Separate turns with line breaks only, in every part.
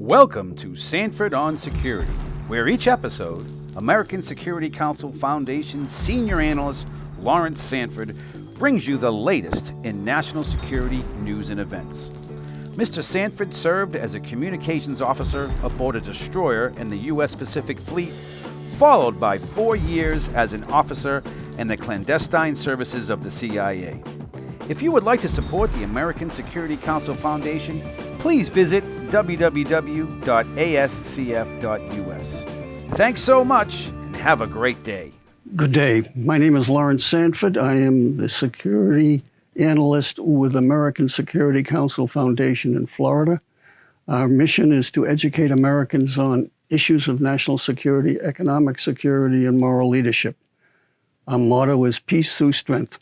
Welcome to Sanford on Security, where each episode, American Security Council Foundation Senior Analyst LAURENCE Sanford brings you the latest in national security news and events. Mr. Sanford served as a communications officer aboard a destroyer in the U.S. Pacific Fleet, followed by 4 years as an officer in the clandestine services of the CIA. If you would like to support the American Security Council Foundation, please visit www.ascf.us. Thanks so much and have a great day.
Good day. My name is LAURENCE Sanford. I am the security analyst with American Security Council Foundation in Florida. Our mission is to educate Americans on issues of national security, economic security, and moral leadership. Our motto is peace through strength.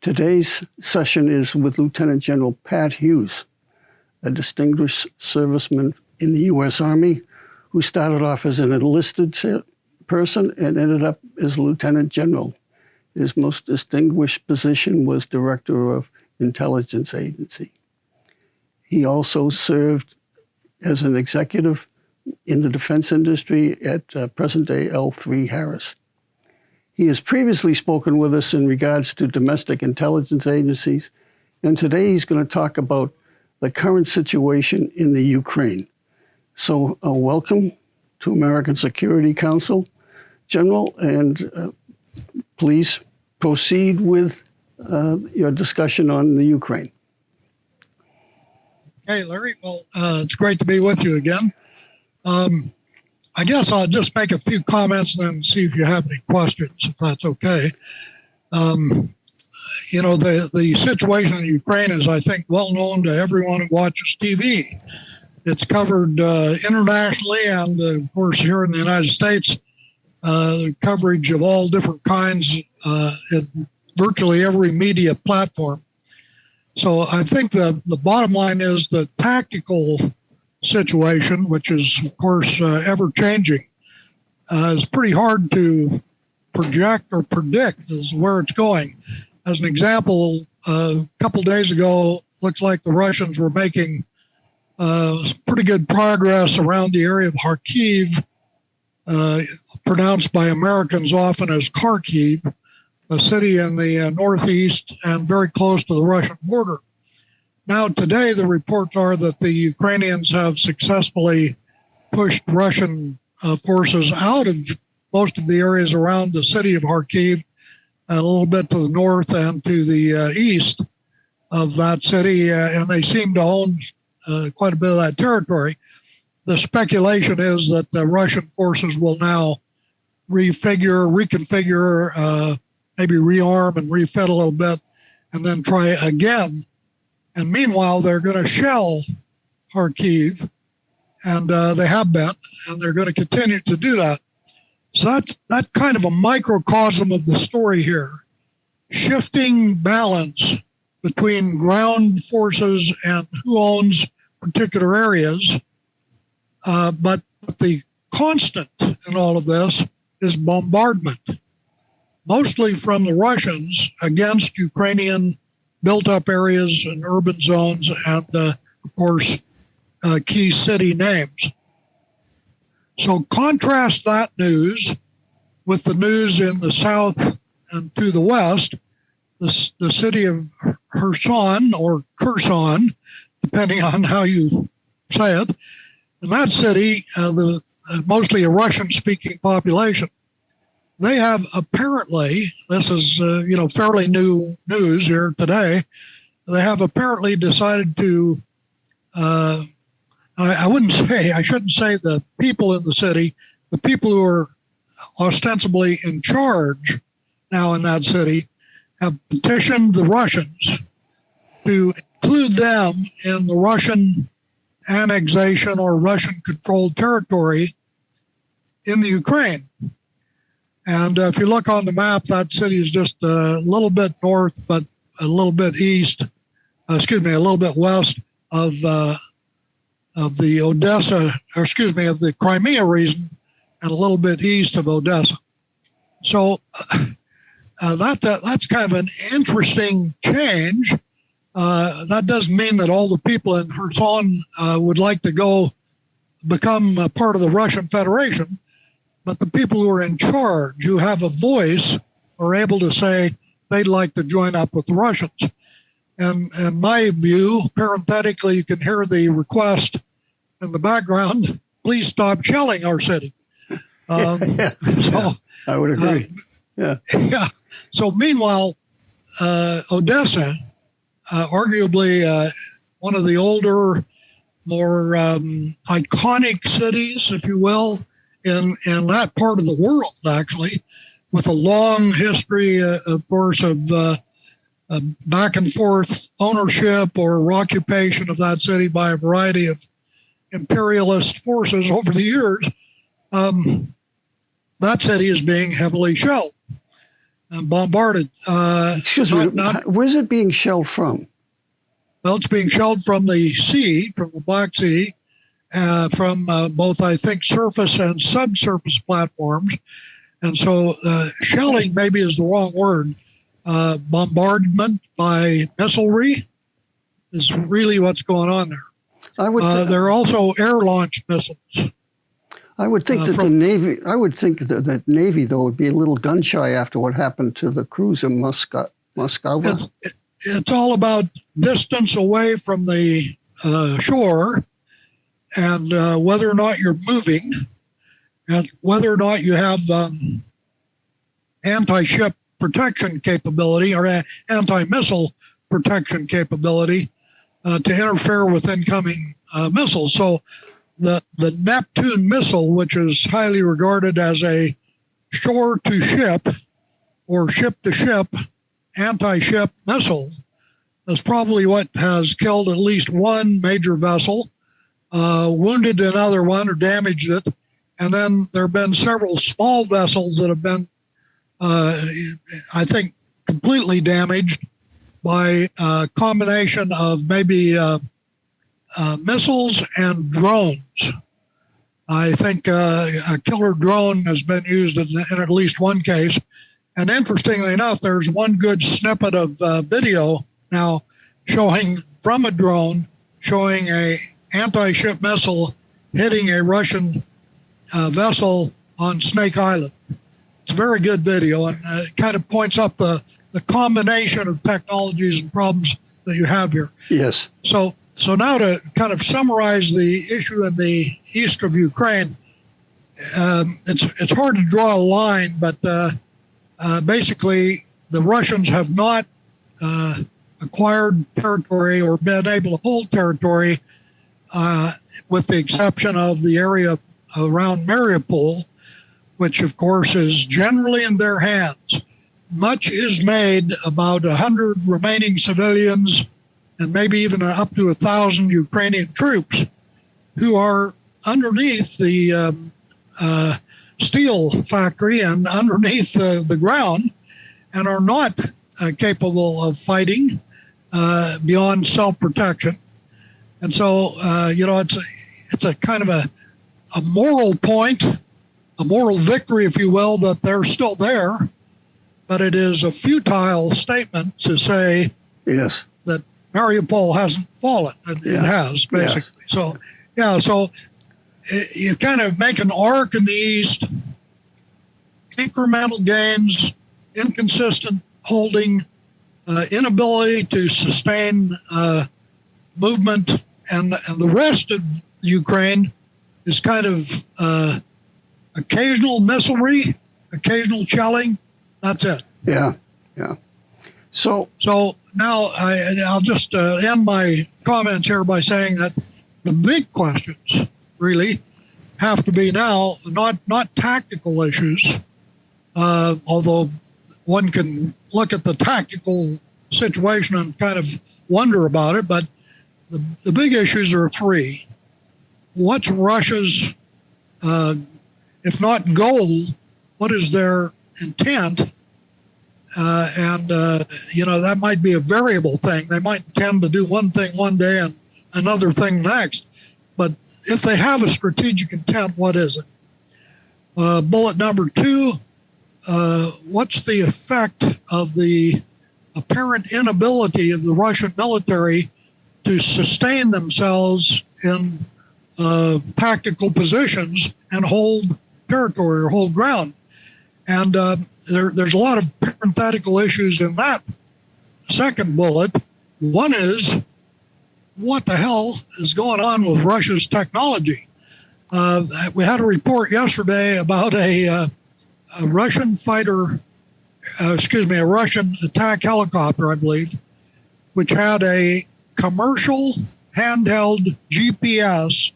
Today's session is with Lieutenant General Pat Hughes, a distinguished serviceman in the U.S. Army who started off as an enlisted person and ended up as Lieutenant General. His most distinguished position was Director of Intelligence Agency. He also served as an executive in the defense industry at present-day L3 Harris. He has previously spoken with us in regards to domestic intelligence agencies, and today he's going to talk about the current situation in the Ukraine. So welcome to American Security Council, General, and please proceed with your discussion on the Ukraine.
Hey, Larry. Well, it's great to be with you again. I guess I'll just make a few comments and then see if you have any questions, if that's okay. The situation in Ukraine is, I think, well known to everyone who watches TV. It's covered internationally and, of course, here in the United States, coverage of all different kinds in virtually every media platform. So I think the bottom line is the tactical situation, which is, of course, ever-changing, is pretty hard to project or predict as where it's going. As an example, a couple days ago, looks like the Russians were making pretty good progress around the area of Kharkiv, pronounced by Americans often as Kharkiv, a city in the northeast and very close to the Russian border. Now, today, the reports are that the Ukrainians have successfully pushed Russian forces out of most of the areas around the city of Kharkiv, a little bit to the north and to the east of that city, and they seem to own quite a bit of that territory. The speculation is that the Russian forces will now reconfigure, maybe rearm and refit a little bit, and then try again. And meanwhile, they're going to shell Kharkiv, and they have been, and they're going to continue to do that. So that's kind of a microcosm of the story here. Shifting balance between ground forces and who owns particular areas. But the constant in all of this is bombardment, mostly from the Russians against Ukrainian built-up areas and urban zones and, of course, key city names. So contrast that news with the news in the south and to the west, the city of Kherson, or Kherson, depending on how you say it. In that city, mostly a Russian-speaking population, they have apparently, this is fairly new news here today, they have apparently decided to, I shouldn't say the people in the city, the people who are ostensibly in charge now in that city have petitioned the Russians to include them in the Russian annexation or Russian-controlled territory in the Ukraine. And if you look on the map, that city is just a little bit north, but a little bit a little bit west of the of the Crimea region, and a little bit east of Odessa. So that's kind of an interesting change. That doesn't mean that all the people in Kherson would like to go become a part of the Russian Federation, but the people who are in charge, who have a voice, are able to say they'd like to join up with the Russians. And in my view, parenthetically, you can hear the request in the background, please stop shelling our city. So
I would agree. Yeah.
So meanwhile, Odessa, arguably one of the older, more iconic cities, if you will, in that part of the world, actually, with a long history, of course, of back and forth ownership or occupation of that city by a variety of imperialist forces over the years. That city is being heavily shelled and bombarded.
Excuse me, where's it being shelled from?
Well, it's being shelled from the sea, from the Black Sea, from both, I think, surface and subsurface platforms. And so shelling maybe is the wrong word. Bombardment by missilery is really what's going on there. There are also air-launched missiles.
I would think that the Navy. I would think that Navy, though, would be a little gun shy after what happened to the cruiser Moscow.
It's all about distance away from the shore, and whether or not you're moving, and whether or not you have anti-ship protection capability or anti-missile protection capability to interfere with incoming missiles. So the Neptune missile, which is highly regarded as a shore-to-ship or ship-to-ship anti-ship missile, is probably what has killed at least one major vessel, wounded another one or damaged it, and then there have been several small vessels that have been, I think, completely damaged by a combination of maybe missiles and drones. I think a killer drone has been used in at least one case. And interestingly enough, there's one good snippet of video now showing from a drone, showing a anti-ship missile hitting a Russian vessel on Snake Island. It's a very good video, and it kind of points up the combination of technologies and problems that you have here.
Yes.
So now to kind of summarize the issue in the east of Ukraine, it's hard to draw a line, but basically the Russians have not acquired territory or been able to hold territory, with the exception of the area around Mariupol, which of course is generally in their hands. Much is made about 100 remaining civilians and maybe even up to 1,000 Ukrainian troops who are underneath the steel factory and underneath the ground and are not capable of fighting beyond self-protection. And so, it's a kind of a moral point, a moral victory, if you will, that they're still there. But it is a futile statement to say
yes
that Mariupol hasn't fallen. It has, basically. Yes. So you kind of make an arc in the east, incremental gains, inconsistent holding, inability to sustain movement, and the rest of Ukraine is kind of occasional missilery, occasional shelling. That's it.
Yeah. So
now I'll just end my comments here by saying that the big questions really have to be now not tactical issues, although one can look at the tactical situation and kind of wonder about it, but the big issues are three. What's Russia's, if not goal, what is their intent? That might be a variable thing. They might intend to do one thing one day and another thing next. But if they have a strategic intent, what is it? Bullet number 2, what's the effect of the apparent inability of the Russian military to sustain themselves in tactical positions and hold territory or hold ground. And there's a lot of parenthetical issues in that second bullet. One is, what the hell is going on with Russia's technology? We had a report yesterday about a Russian fighter, a Russian attack helicopter, I believe, which had a commercial handheld GPS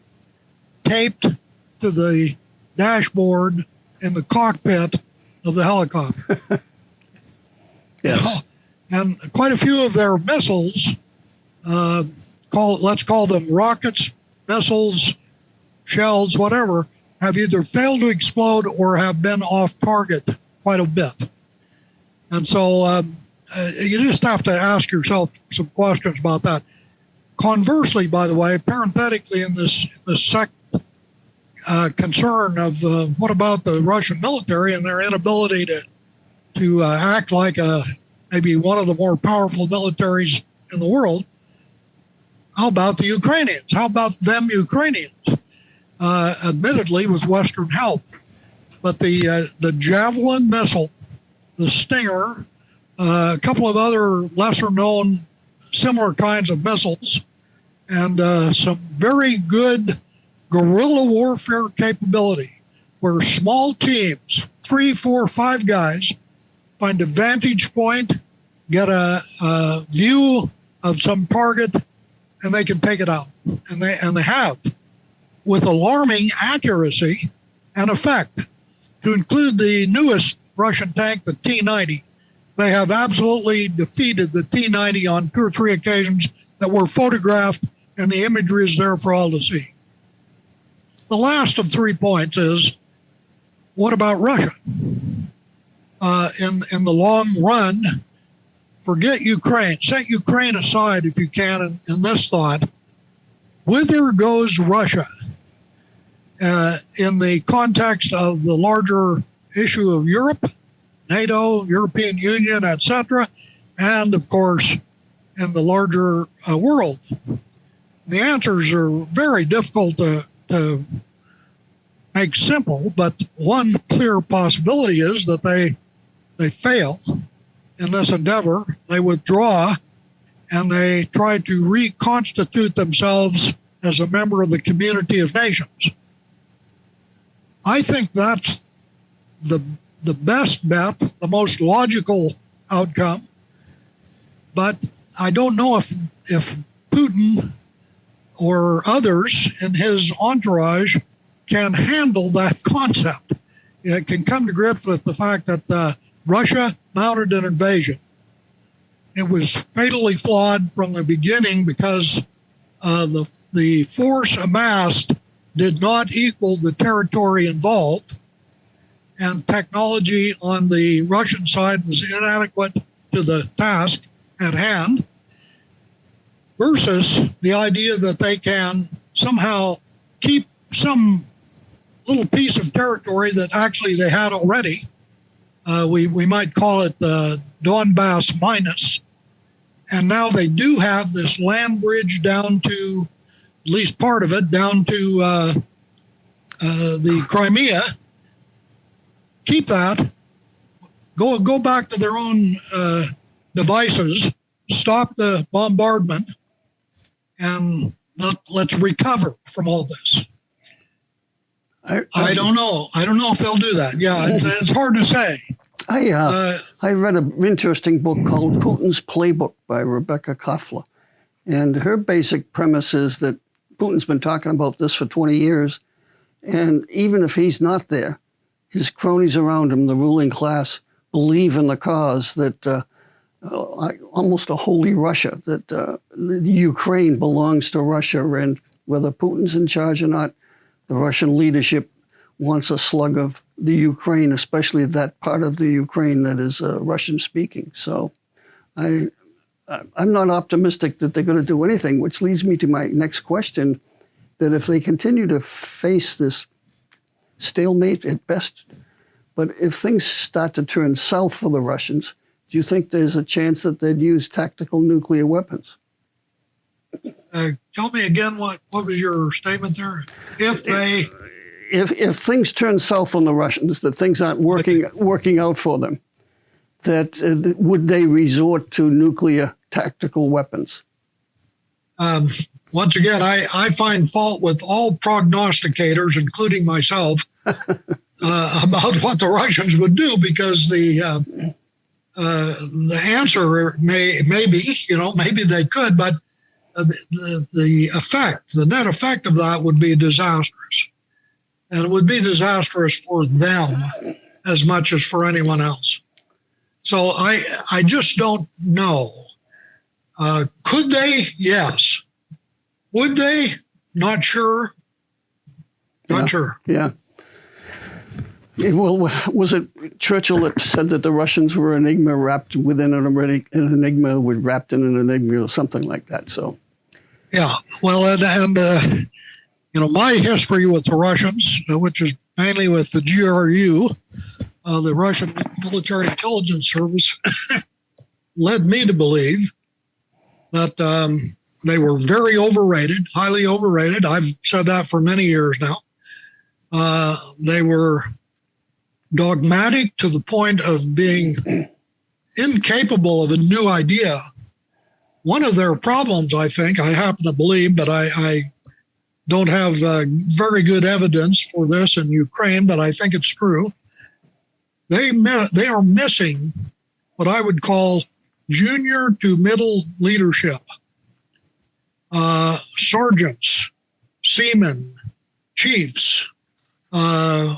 taped to the dashboard in the cockpit of the helicopter.
Yes.
And quite a few of their missiles, let's call them rockets, missiles, shells, whatever, have either failed to explode or have been off target quite a bit. And so you just have to ask yourself some questions about that. Conversely, by the way, parenthetically in this second concern of what about the Russian military and their inability to act like maybe one of the more powerful militaries in the world, how about the Ukrainians? How about them Ukrainians? Admittedly, with Western help. But the Javelin missile, the Stinger, a couple of other lesser-known similar kinds of missiles, and some very good guerrilla warfare capability, where small teams, 3, 4, 5 guys, find a vantage point, get a view of some target, and they can take it out. And they have, with alarming accuracy and effect. To include the newest Russian tank, the T-90, they have absolutely defeated the T-90 on 2 or 3 occasions that were photographed, and the imagery is there for all to see. The last of 3 points is, what about Russia? In the long run, forget Ukraine. Set Ukraine aside if you can in this thought. Whither goes Russia in the context of the larger issue of Europe, NATO, European Union, etc., and of course in the larger world? The answers are very difficult to make simple, but one clear possibility is that they fail in this endeavor. They withdraw and they try to reconstitute themselves as a member of the community of nations. I think that's the best bet, the most logical outcome, but I don't know if Putin or others in his entourage can handle that concept. It can come to grips with the fact that Russia mounted an invasion. It was fatally flawed from the beginning because the force amassed did not equal the territory involved, and technology on the Russian side was inadequate to the task at hand, versus the idea that they can somehow keep some little piece of territory that actually they had already. We might call it Donbass minus. And now they do have this land bridge down to, at least part of it, down to the Crimea. Keep that. Go back to their own devices. Stop the bombardment. And let's recover from all this. I don't know. I don't know if they'll do that. Yeah, it's hard to say.
I read an interesting book called Putin's Playbook by Rebecca Koffler. And her basic premise is that Putin's been talking about this for 20 years. And even if he's not there, his cronies around him, the ruling class, believe in the cause that almost a holy Russia, that the Ukraine belongs to Russia. And whether Putin's in charge or not, the Russian leadership wants a slug of the Ukraine, especially that part of the Ukraine that is Russian-speaking. So I'm not optimistic that they're going to do anything, which leads me to my next question, that if they continue to face this stalemate at best, but if things start to turn south for the Russians, do you think there's a chance that they'd use tactical nuclear weapons?
Tell me again what was your statement there?
If things turn south on the Russians, that things aren't working out for them, that would they resort to nuclear tactical weapons?
Once again, I find fault with all prognosticators, including myself, about what the Russians would do, because the answer may be, maybe they could, but the net effect of that would be disastrous. And it would be disastrous for them as much as for anyone else. So I just don't know. Could they? Yes. Would they? Not sure. Not sure.
Yeah. Well, was it Churchill that said that the Russians were an enigma wrapped within an enigma, wrapped in an enigma, or something like that? So.
Yeah. Well, and my history with the Russians, which is mainly with the GRU, the Russian Military Intelligence Service, led me to believe that they were very overrated, highly overrated. I've said that for many years now. They were dogmatic to the point of being incapable of a new idea. One of their problems, I happen to believe, but I don't have very good evidence for this in Ukraine, but I think it's true. They are missing what I would call junior to middle leadership. Sergeants, seamen, chiefs, young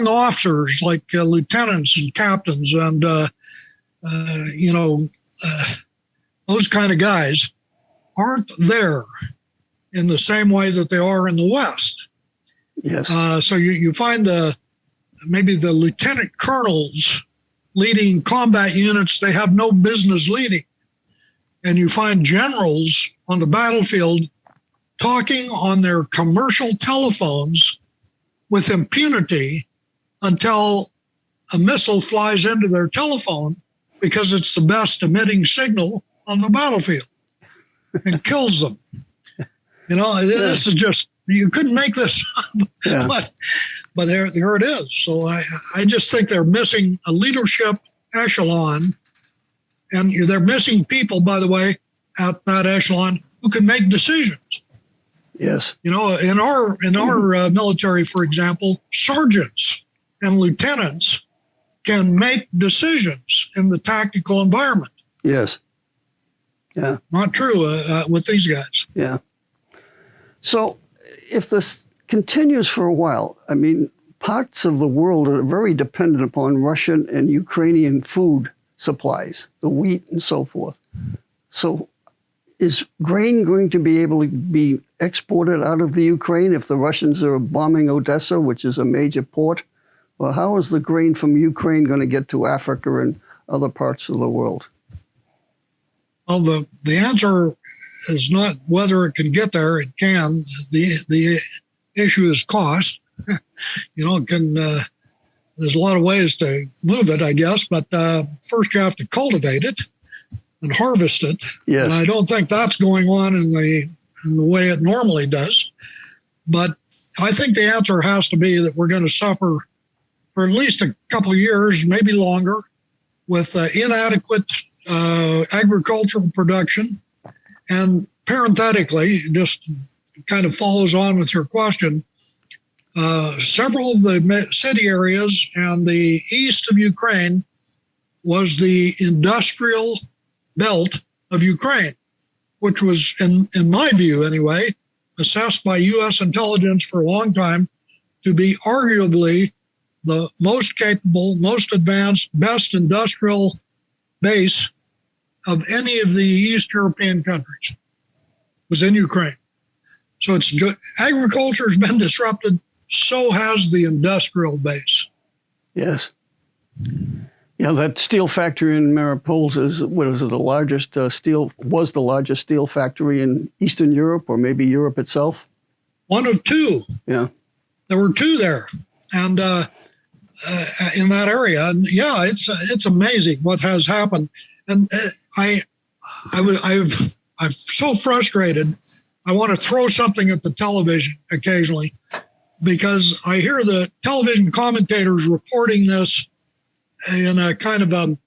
officers like lieutenants and captains, and those kind of guys aren't there in the same way that they are in the West.
Yes.
So you find maybe the lieutenant colonels leading combat units they have no business leading. And you find generals on the battlefield talking on their commercial telephones with impunity until a missile flies into their telephone because it's the best emitting signal on the battlefield and kills them. This is just, you couldn't make this up,
yeah.
but there it is. So I just think they're missing a leadership echelon, and they're missing people, by the way, at that echelon who can make decisions.
Yes.
In our military, for example, sergeants and lieutenants can make decisions in the tactical environment.
Yes. Yeah.
Not true with these guys.
Yeah. So if this continues for a while, I mean, parts of the world are very dependent upon Russian and Ukrainian food supplies, the wheat and so forth. So is grain going to be able to be exported out of the Ukraine if the Russians are bombing Odessa, which is a major port? Well, how is the grain from Ukraine going to get to Africa and other parts of the world?
Well, the answer is not whether it can get there. It can. The issue is cost. It can. There's a lot of ways to move it, I guess, but first you have to cultivate it and harvest it.
Yes.
And I don't think that's going on in the way it normally does. But I think the answer has to be that we're going to suffer for at least a couple of years, maybe longer, with inadequate agricultural production. And parenthetically, just kind of follows on with your question, several of the city areas and the east of Ukraine was the industrial belt of Ukraine, which was, in my view anyway, assessed by U.S. intelligence for a long time to be arguably the most capable, most advanced, best industrial base of any of the East European countries was in Ukraine. So agriculture has been disrupted, so has the industrial base.
Yes. Yeah, that steel factory in Mariupol was the largest steel factory in Eastern Europe, or maybe Europe itself?
One of two.
Yeah.
There were two there. And in that area. And yeah, it's amazing what has happened. And I've I'm so frustrated. I want to throw something at the television occasionally because I hear the television commentators reporting this in a kind of a,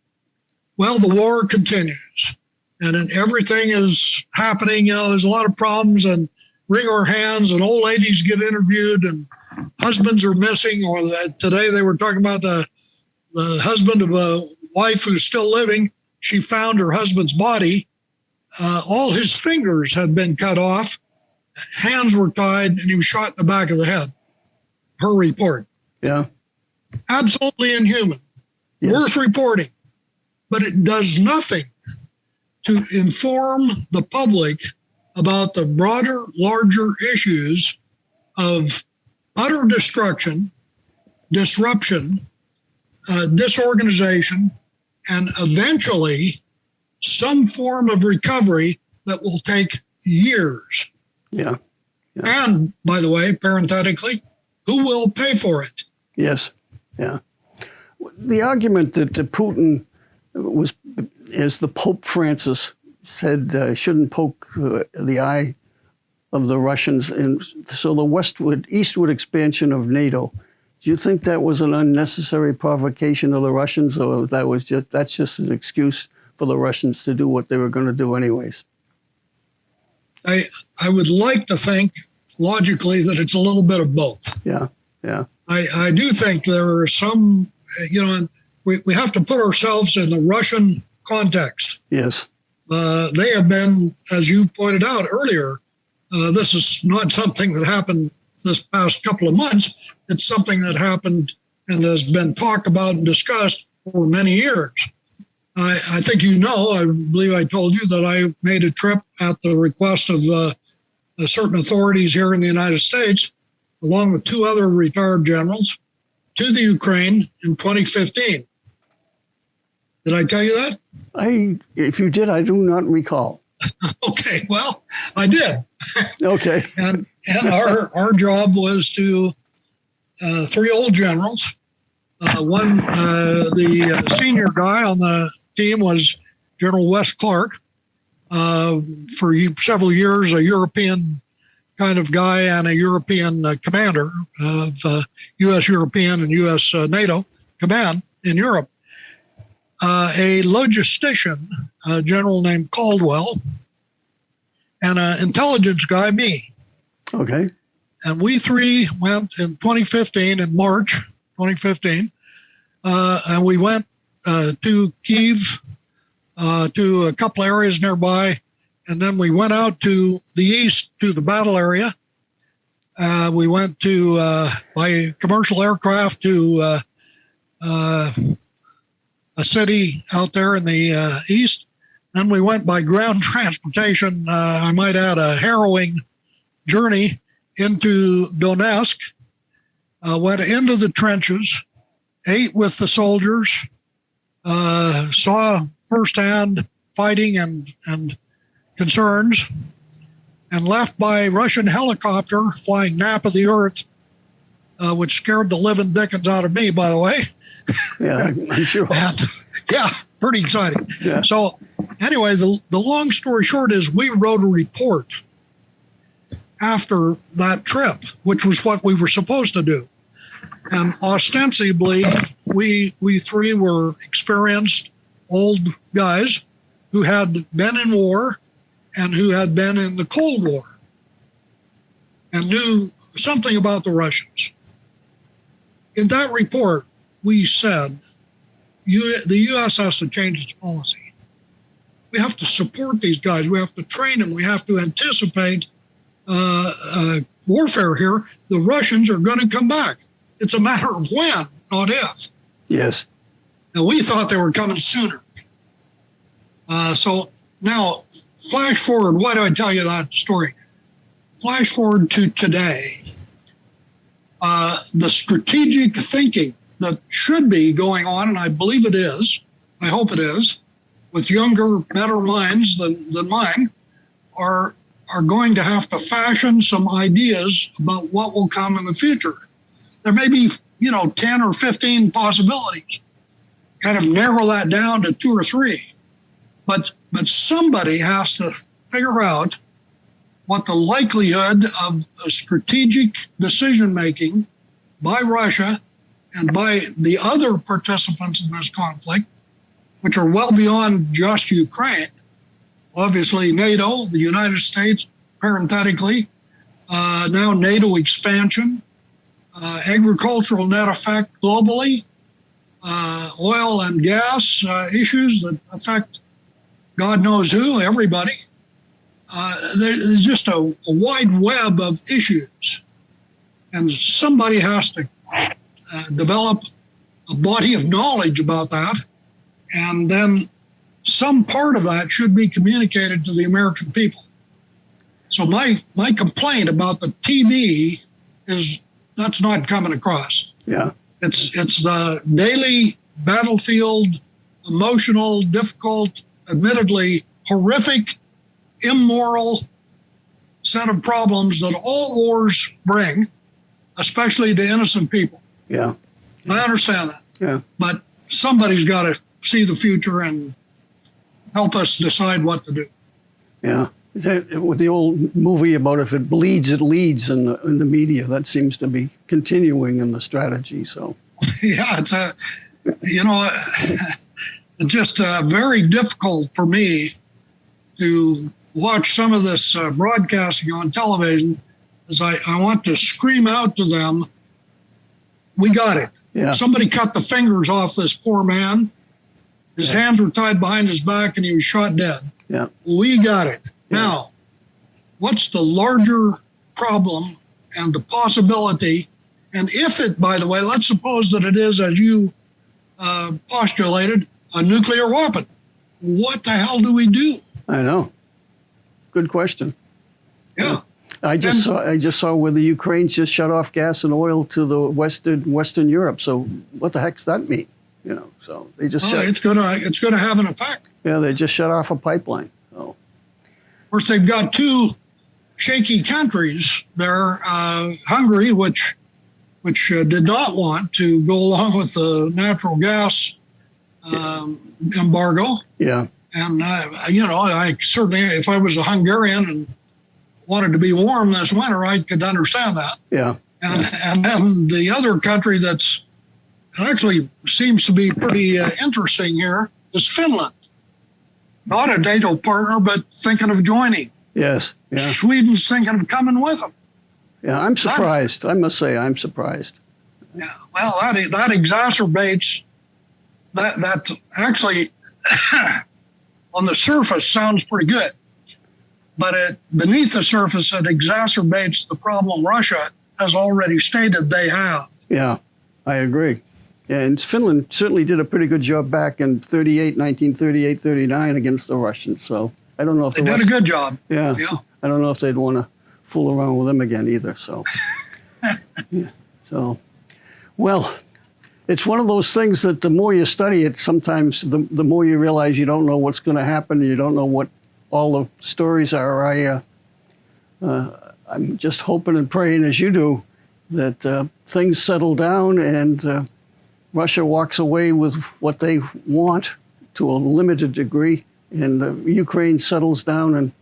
well, the war continues and then everything is happening. There's a lot of problems and wring our hands and old ladies get interviewed and husbands are missing. Or today they were talking about the husband of a wife who's still living. She found her husband's body. All his fingers had been cut off. Hands were tied and he was shot in the back of the head. Her report.
Yeah.
Absolutely inhuman. Yes. Worth reporting. But it does nothing to inform the public about the broader, larger issues of utter destruction, disruption, disorganization, and eventually some form of recovery that will take years.
Yeah.
And, by the way, parenthetically, who will pay for it?
Yes. Yeah. The argument that Putin was, as the Pope Francis said, shouldn't poke the eye of the Russians, and so the eastward expansion of NATO. Do you think that was an unnecessary provocation of the Russians, or that's just an excuse for the Russians to do what they were going to do anyways?
I would like to think logically that it's a little bit of both.
Yeah, yeah.
I do think there are some, and we have to put ourselves in the Russian context.
Yes.
They have been, as you pointed out earlier, this is not something that happened this past couple of months. It's something that happened and has been talked about and discussed for many years. I think I believe I told you that I made a trip at the request of certain authorities here in the United States, along with two other retired generals, to the Ukraine in 2015. Did I tell you that?
If you did, I do not recall.
Okay, well, I did.
Okay.
and our job was to three old generals. One, the senior guy on the team was General Wes Clark. For several years, a European kind of guy and a European commander of U.S. European and U.S. NATO command in Europe. A logistician, a general named Caldwell, and an intelligence guy, me.
Okay.
And we three went in 2015, in March 2015, and we went to Kyiv, to a couple areas nearby, and then we went out to the east to the battle area. We went to by commercial aircraft to a city out there in the east. Then we went by ground transportation, I might add a harrowing journey into Donetsk, went into the trenches, ate with the soldiers, saw firsthand fighting and concerns, and left by Russian helicopter flying nap of the earth, which scared the living dickens out of me, by the way.
Yeah, I'm sure.
And, yeah, pretty exciting.
Yeah.
So anyway, the long story short is we wrote a report after that trip, which was what we were supposed to do. And ostensibly, we three were experienced old guys who had been in war and who had been in the Cold War and knew something about the Russians. In that report, we said, the U.S. has to change its policy. We have to support these guys. We have to train them. We have to anticipate warfare here. The Russians are going to come back. It's a matter of when, not if.
Yes.
And we thought they were coming sooner. So now, flash forward. Why do I tell you that story? Flash forward to today. The strategic thinking that should be going on, and I believe it is, I hope it is, with younger, better minds than mine, are going to have to fashion some ideas about what will come in the future. There may be, 10 or 15 possibilities. Kind of narrow that down to 2 or 3. But somebody has to figure out what the likelihood of a strategic decision-making by Russia and by the other participants in this conflict, which are well beyond just Ukraine. Obviously, NATO, the United States, parenthetically, now NATO expansion, agricultural net effect globally, oil and gas issues that affect God knows who, everybody. There's just a wide web of issues. And somebody has to develop a body of knowledge about that. And then some part of that should be communicated to the American people. So my complaint about the TV is that's not coming across.
Yeah.
It's the daily battlefield, emotional, difficult, admittedly horrific, immoral set of problems that all wars bring, especially to innocent people.
Yeah.
I understand that.
Yeah.
But somebody's got to see the future and help us decide what to do.
Yeah. With the old movie about if it bleeds, it leads in the media, that seems to be continuing in the strategy. So,
yeah, it's it's just very difficult for me to watch some of this broadcasting on television, as I want to scream out to them, we got it.
Yeah.
Somebody cut the fingers off this poor man. His hands were tied behind his back and he was shot dead.
Yeah.
We got it.
Yeah.
Now, what's the larger problem and the possibility? And if it, by the way, let's suppose that it is, as you postulated, a nuclear weapon. What the hell do we do?
I know. Good question.
Yeah.
I just saw where the Ukraine just shut off gas and oil to the Western Europe. So what the heck's that mean? So they just
it's gonna have an effect.
Yeah, they just shut off a pipeline. Oh.
Of course, they've got two shaky countries there. Hungary, which did not want to go along with the natural gas embargo.
Yeah.
And I certainly, if I was a Hungarian and wanted to be warm this winter, I could understand that.
Yeah.
And then the other country that's actually seems to be pretty interesting here is Finland. Not a NATO partner, but thinking of joining.
Yes. Yeah.
Sweden's thinking of coming with them.
Yeah, I'm surprised. I must say, I'm surprised.
Yeah. Well, that exacerbates that actually on the surface sounds pretty good, but beneath the surface, it exacerbates the problem Russia has already stated they have.
Yeah, I agree. Yeah, and Finland certainly did a pretty good job back in 1938, 39 against the Russians. So I don't know if
they did a good job.
Yeah. I don't know if they'd want to fool around with them again either. So, yeah. So, well, it's one of those things that the more you study it, sometimes the more you realize you don't know what's going to happen. You don't know what all the stories are. I'm just hoping and praying, as you do, that things settle down and Russia walks away with what they want to a limited degree, and Ukraine settles down and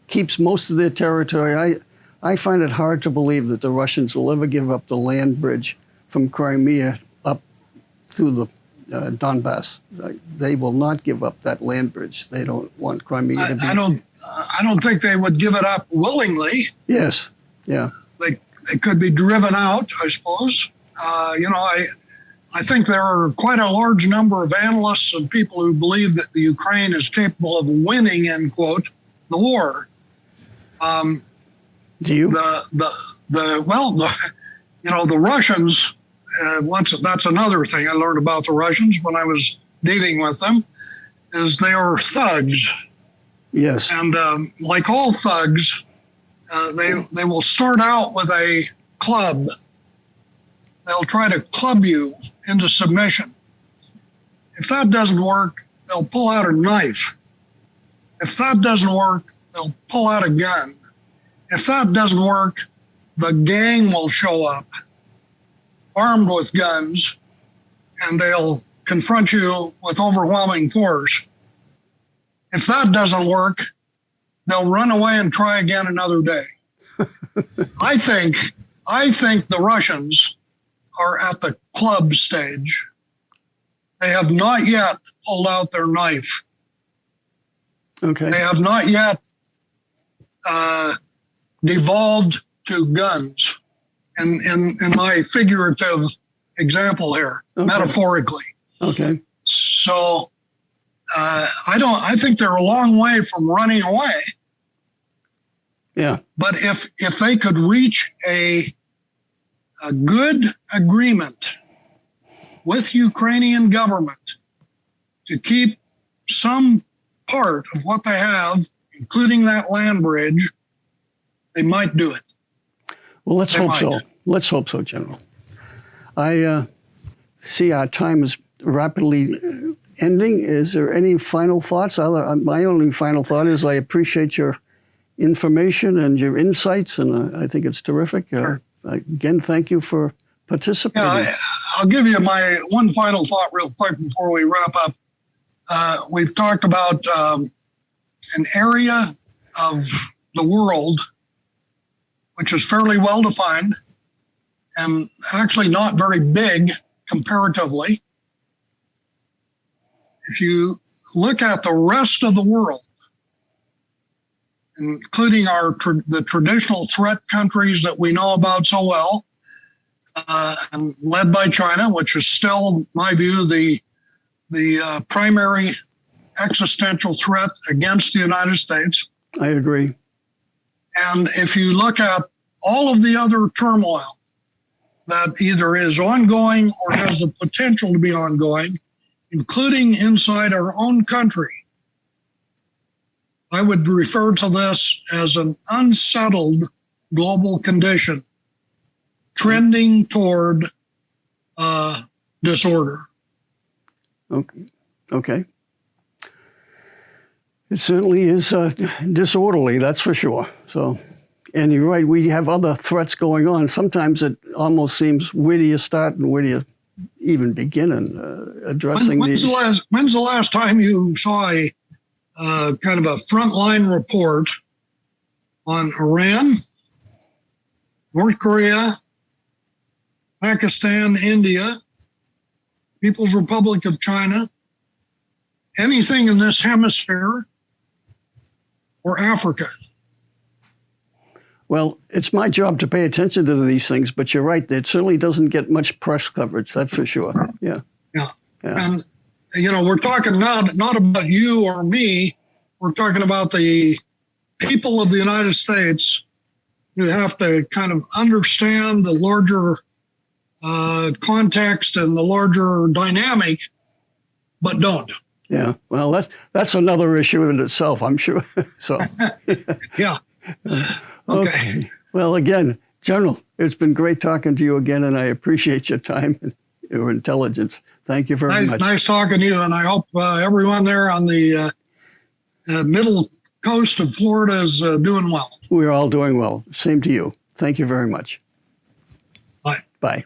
keeps most of their territory. I find it hard to believe that the Russians will ever give up the land bridge from Crimea up through the Donbass. They will not give up that land bridge. They don't want Crimea to be.
I don't think they would give it up willingly.
Yes. Yeah.
They could be driven out, I suppose. I think there are quite a large number of analysts and people who believe that the Ukraine is capable of winning, end quote, the war.
Do you?
The Russians. That's another thing I learned about the Russians when I was dealing with them, is they are thugs.
Yes.
And like all thugs, they will start out with a club. They'll try to club you into submission. If that doesn't work, they'll pull out a knife. If that doesn't work, they'll pull out a gun. If that doesn't work, the gang will show up, armed with guns, and they'll confront you with overwhelming force. If that doesn't work, they'll run away and try again another day. I think the Russians are at the club stage. They have not yet pulled out their knife.
Okay.
They have not yet devolved to guns. In my figurative example here, metaphorically.
Okay.
So I think they're a long way from running away.
Yeah.
But if they could reach a good agreement with Ukrainian government to keep some part of what they have, including that land bridge, they might do it.
Well, let's hope so. Let's hope so, General. I see our time is rapidly ending. Is there any final thoughts? My only final thought is I appreciate your information and your insights, and I think it's terrific.
Sure.
Again, thank you for participating.
Yeah, I'll give you my one final thought real quick before we wrap up. We've talked about an area of the world which is fairly well defined and actually not very big comparatively. If you look at the rest of the world, including the traditional threat countries that we know about so well, and led by China, which is still, in my view, the primary existential threat against the United States.
I agree.
And if you look at all of the other turmoil that either is ongoing or has the potential to be ongoing, including inside our own country, I would refer to this as an unsettled global condition trending toward disorder.
Okay. It certainly is disorderly, that's for sure. So, and you're right, we have other threats going on. Sometimes it almost seems, where do you start and where do you even begin in addressing these?
When's the last time you saw a kind of a frontline report on Iran, North Korea, Pakistan, India, People's Republic of China, anything in this hemisphere, or Africa?
Well, it's my job to pay attention to these things, but you're right. It certainly doesn't get much press coverage, that's for sure. Yeah.
And, we're talking not about you or me. We're talking about the people of the United States who have to kind of understand the larger context and the larger dynamic, but don't.
Yeah, well, that's another issue in itself, I'm sure. So,
yeah. Okay.
Well, again, General, it's been great talking to you again, and I appreciate your time and your intelligence. Thank you very much.
Nice talking to you, and I hope everyone there on the middle coast of Florida is doing well.
We're all doing well. Same to you. Thank you very much.
Bye.
Bye.